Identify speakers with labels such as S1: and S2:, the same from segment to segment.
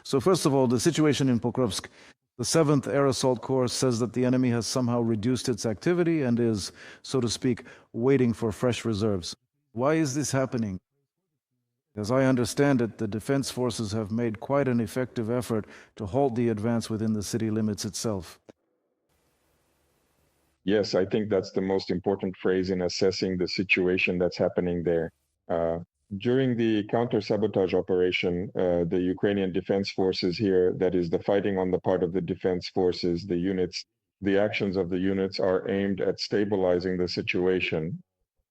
S1: So first of all, the situation in Pokrovsk. The 7th Air Assault Corps says that the enemy has somehow reduced its activity and is, so to speak, waiting for fresh reserves. Why is this happening? As I understand it, the defense forces have made quite an effective effort to halt the advance within the city limits itself.
S2: Yes, I think that's the most important phrase in assessing the situation that's happening there. During the counter-sabotage operation, the Ukrainian defense forces here, that is the fighting on the part of the defense forces, the units, the actions of the units are aimed at stabilizing the situation.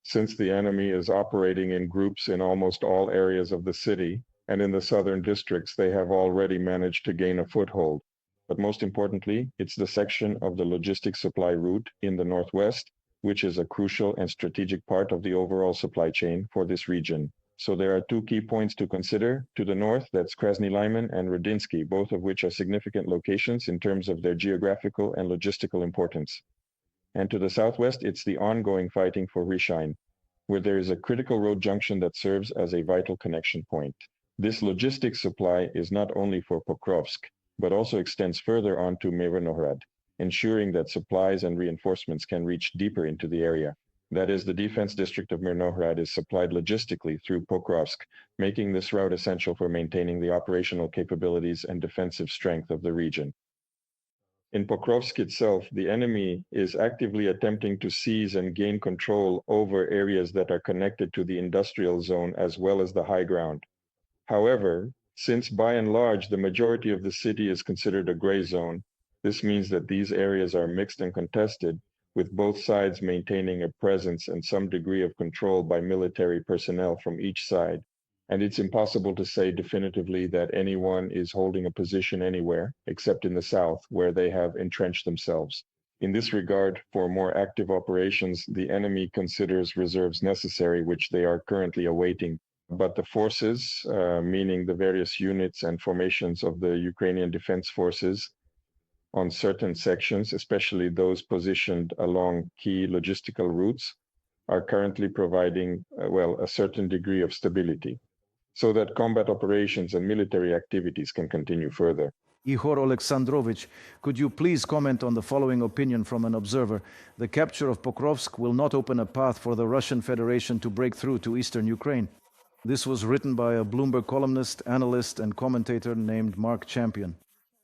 S2: Since the enemy is operating in groups in almost all areas of the city and in the southern districts, they have already managed to gain a foothold. But most importantly, it's the section of the logistics supply route in the northwest, which is a crucial and strategic part of the overall supply chain for this region. So there are two key points to consider. To the north, that's Krasny Lyman and Rudinsky, both of which are significant locations in terms of their geographical and logistical importance. And to the southwest, it's the ongoing fighting for Rishine, where there is a critical road junction that serves as a vital connection point. This logistics supply is not only for Pokrovsk, but also extends further on to Myrnohrad, ensuring that supplies and reinforcements can reach deeper into the area. That is, the defense district of Myrnohrad is supplied logistically through Pokrovsk, making this route essential for maintaining the operational capabilities and defensive strength of the region. In Pokrovsk itself, the enemy is actively attempting to seize and gain control over areas that are connected to the industrial zone as well as the high ground. However, since by and large the majority of the city is considered a gray zone, this means that these areas are mixed and contested, with both sides maintaining a presence and some degree of control by military personnel from each side. And it's impossible to say definitively that anyone is holding a position anywhere, except in the south, where they have entrenched themselves. In this regard, for more active operations, the enemy considers reserves necessary, which they are currently awaiting. But the forces, meaning the various units and formations of the Ukrainian Defense Forces, on certain sections, especially those positioned along key logistical routes, are currently providing, a certain degree of stability, so that combat operations and military activities can continue further.
S1: Ihor Alexandrovich, could you please comment on the following opinion from an observer? The capture of Pokrovsk will not open a path for the Russian Federation to break through to eastern Ukraine. This was written by a Bloomberg columnist, analyst, and commentator named Mark Champion.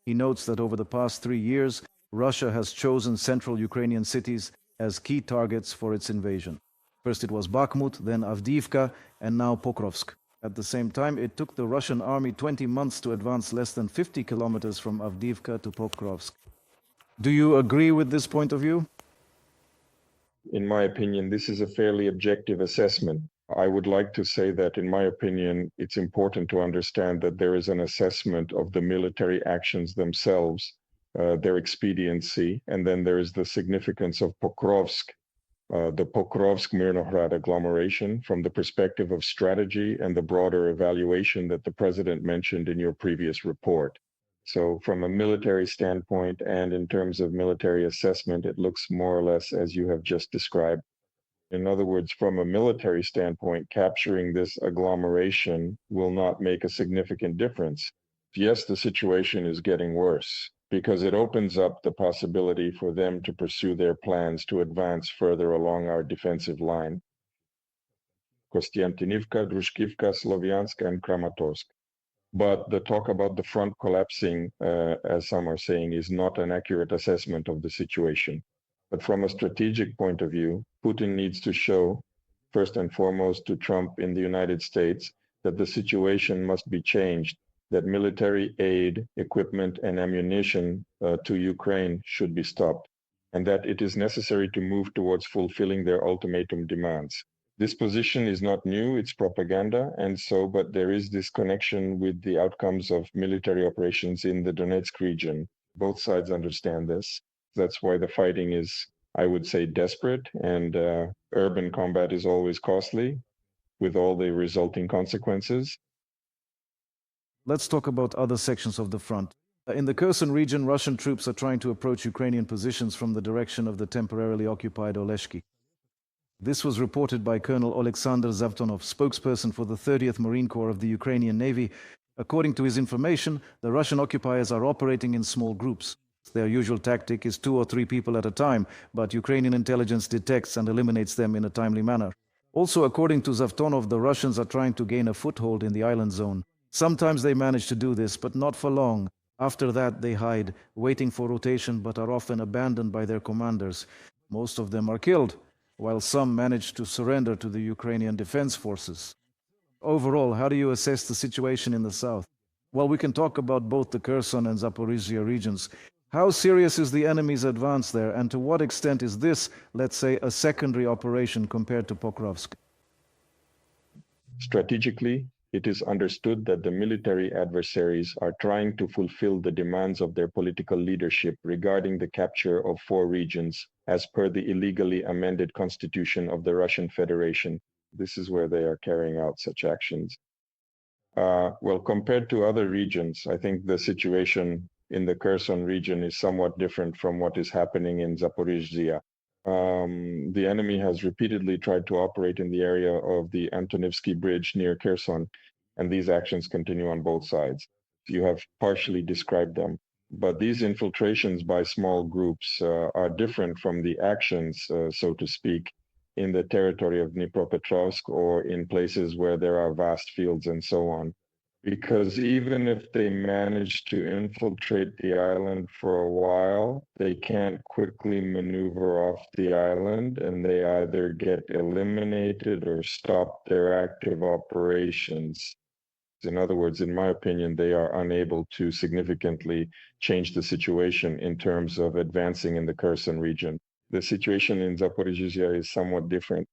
S1: He notes that over the past 3 years, Russia has chosen central Ukrainian cities as key targets for its invasion. First it was Bakhmut, then Avdiivka, and now Pokrovsk. At the same time, it took the Russian army 20 months to advance less than 50 kilometers from Avdiivka to Pokrovsk. Do you agree with this point of view?
S2: In my opinion, this is a fairly objective assessment. I would like to say that, in my opinion, it's important to understand that there is an assessment of the military actions themselves, their expediency, and then there is the significance of Pokrovsk, the Pokrovsk-Myrnohrad agglomeration from the perspective of strategy and the broader evaluation that the president mentioned in your previous report. So from a military standpoint and in terms of military assessment, it looks more or less as you have just described. In other words, from a military standpoint, capturing this agglomeration will not make a significant difference. Yes, the situation is getting worse because it opens up the possibility for them to pursue their plans to advance further along our defensive line. Kostiantynivka, Drushkivka, Slovyansk, and Kramatorsk. But the talk about the front collapsing, as some are saying, is not an accurate assessment of the situation. But from a strategic point of view, Putin needs to show, first and foremost to Trump in the United States, that the situation must be changed, that military aid, equipment, and ammunition to Ukraine should be stopped, and that it is necessary to move towards fulfilling their ultimatum demands. This position is not new, it's propaganda, but there is this connection with the outcomes of military operations in the Donetsk region. Both sides understand this. That's why the fighting is, I would say, desperate, and urban combat is always costly, with all the resulting consequences.
S1: Let's talk about other sections of the front. In the Kherson region, Russian troops are trying to approach Ukrainian positions from the direction of the temporarily occupied Oleshki. This was reported by Colonel Alexander Zavtonov, spokesperson for the 30th Marine Corps of the Ukrainian Navy, According to his information, the Russian occupiers are operating in small groups. Their usual tactic is 2 or 3 people at a time, but Ukrainian intelligence detects and eliminates them in a timely manner. Also, according to Zavtonov, the Russians are trying to gain a foothold in the island zone. Sometimes they manage to do this, but not for long. After that, they hide, waiting for rotation, but are often abandoned by their commanders. Most of them are killed, while some manage to surrender to the Ukrainian Defense Forces. Overall, how do you assess the situation in the south? Well, we can talk about both the Kherson and Zaporizia regions. How serious is the enemy's advance there, and to what extent is this, let's say, a secondary operation compared to Pokrovsk?
S2: Strategically, it is understood that the military adversaries are trying to fulfill the demands of their political leadership regarding the capture of 4 regions, as per the illegally amended constitution of the Russian Federation. This is where they are carrying out such actions. Well, compared to other regions, I think the situation in the Kherson region is somewhat different from what is happening in Zaporizia. The enemy has repeatedly tried to operate in the area of the Antonivsky Bridge near Kherson, and these actions continue on both sides. You have partially described them, but these infiltrations by small groups are different from the actions, so to speak, in the territory of Dnipropetrovsk or in places where there are vast fields and so on. Because even if they manage to infiltrate the island for a while, they can't quickly maneuver off the island, and they either get eliminated or stop their active operations. In other words, in my opinion, they are unable to significantly change the situation in terms of advancing in the Kherson region. The situation in Zaporizhzhia is somewhat different.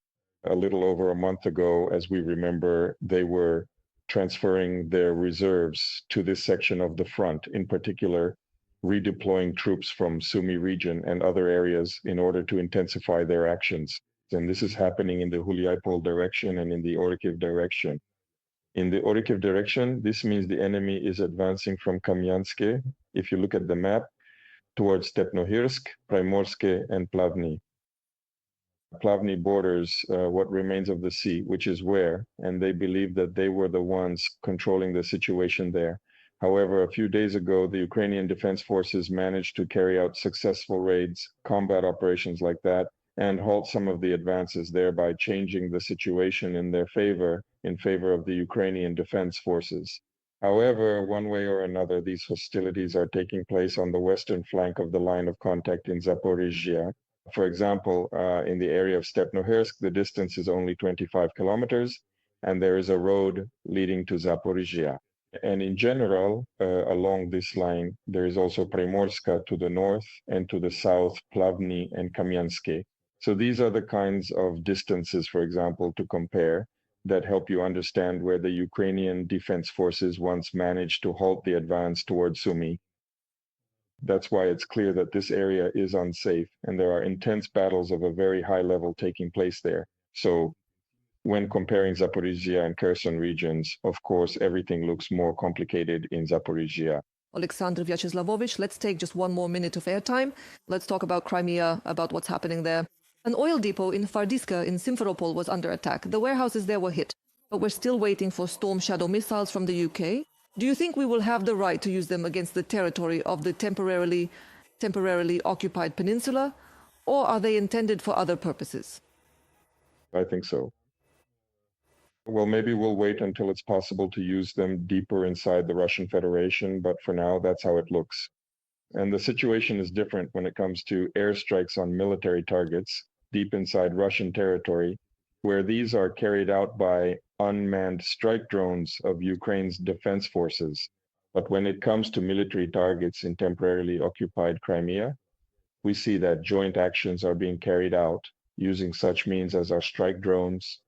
S2: A little over a month ago, as we remember, they were transferring their reserves to this section of the front, in particular, redeploying troops from Sumy region and other areas in order to intensify their actions. And this is happening in the Hulyapol direction and in the Orikhiv direction. In the Orikhiv direction, this means the enemy is advancing from Kamyanske, if you look at the map, towards Stepnohirsk, Primorske, and Plavny. Plavny borders what remains of the sea, which is where, and they believe that they were the ones controlling the situation there. However, a few days ago, the Ukrainian Defense Forces managed to carry out successful raids, combat operations like that, and halt some of the advances, thereby changing the situation in their favor, in favor of the Ukrainian Defense Forces. However, one way or another, these hostilities are taking place on the western flank of the line of contact in Zaporizhzhia. For example, in the area of Stepnohirsk, the distance is only 25 kilometers, and there is a road leading to Zaporizhzhia. And in general, along this line, there is also Primorska to the north, and to the south, Plavny and Kamyanske. So these are the kinds of distances, for example, to compare, that help you understand where the Ukrainian Defense Forces once managed to halt the advance towards Sumy. That's why it's clear that this area is unsafe, and there are intense battles of a very high level taking place there. So when comparing Zaporizhia and Kherson regions, of course, everything looks more complicated in Zaporizhia.
S3: Alexander Vyacheslavovich, let's take just one more minute of airtime. Let's talk about Crimea, about what's happening there. An oil depot in Fardiska in Simferopol was under attack. The warehouses there were hit, but we're still waiting for Storm Shadow missiles from the UK. Do you think we will have the right to use them against the territory of the temporarily occupied peninsula, or are they intended for other purposes?
S2: I think so. Well, maybe we'll wait until it's possible to use them deeper inside the Russian Federation, but for now, that's how it looks. And the situation is different when it comes to airstrikes on military targets deep inside Russian territory, where these are carried out by unmanned strike drones of Ukraine's defense forces. But when it comes to military targets in temporarily occupied Crimea, we see that joint actions are being carried out using such means as our strike drones,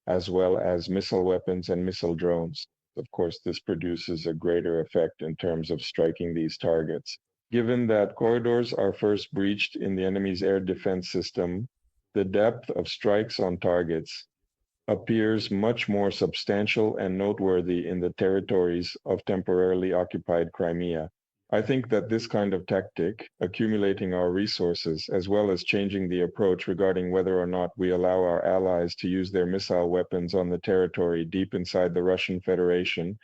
S2: as well as missile weapons and missile drones. Of course, this produces a greater effect in terms of striking these targets. Given that corridors are first breached in the enemy's air defense system, the depth of strikes on targets appears much more substantial and noteworthy in the territories of temporarily occupied Crimea. I think that this kind of tactic, accumulating our resources, as well as changing the approach regarding whether or not we allow our allies to use their missile weapons on the territory deep inside the Russian Federation,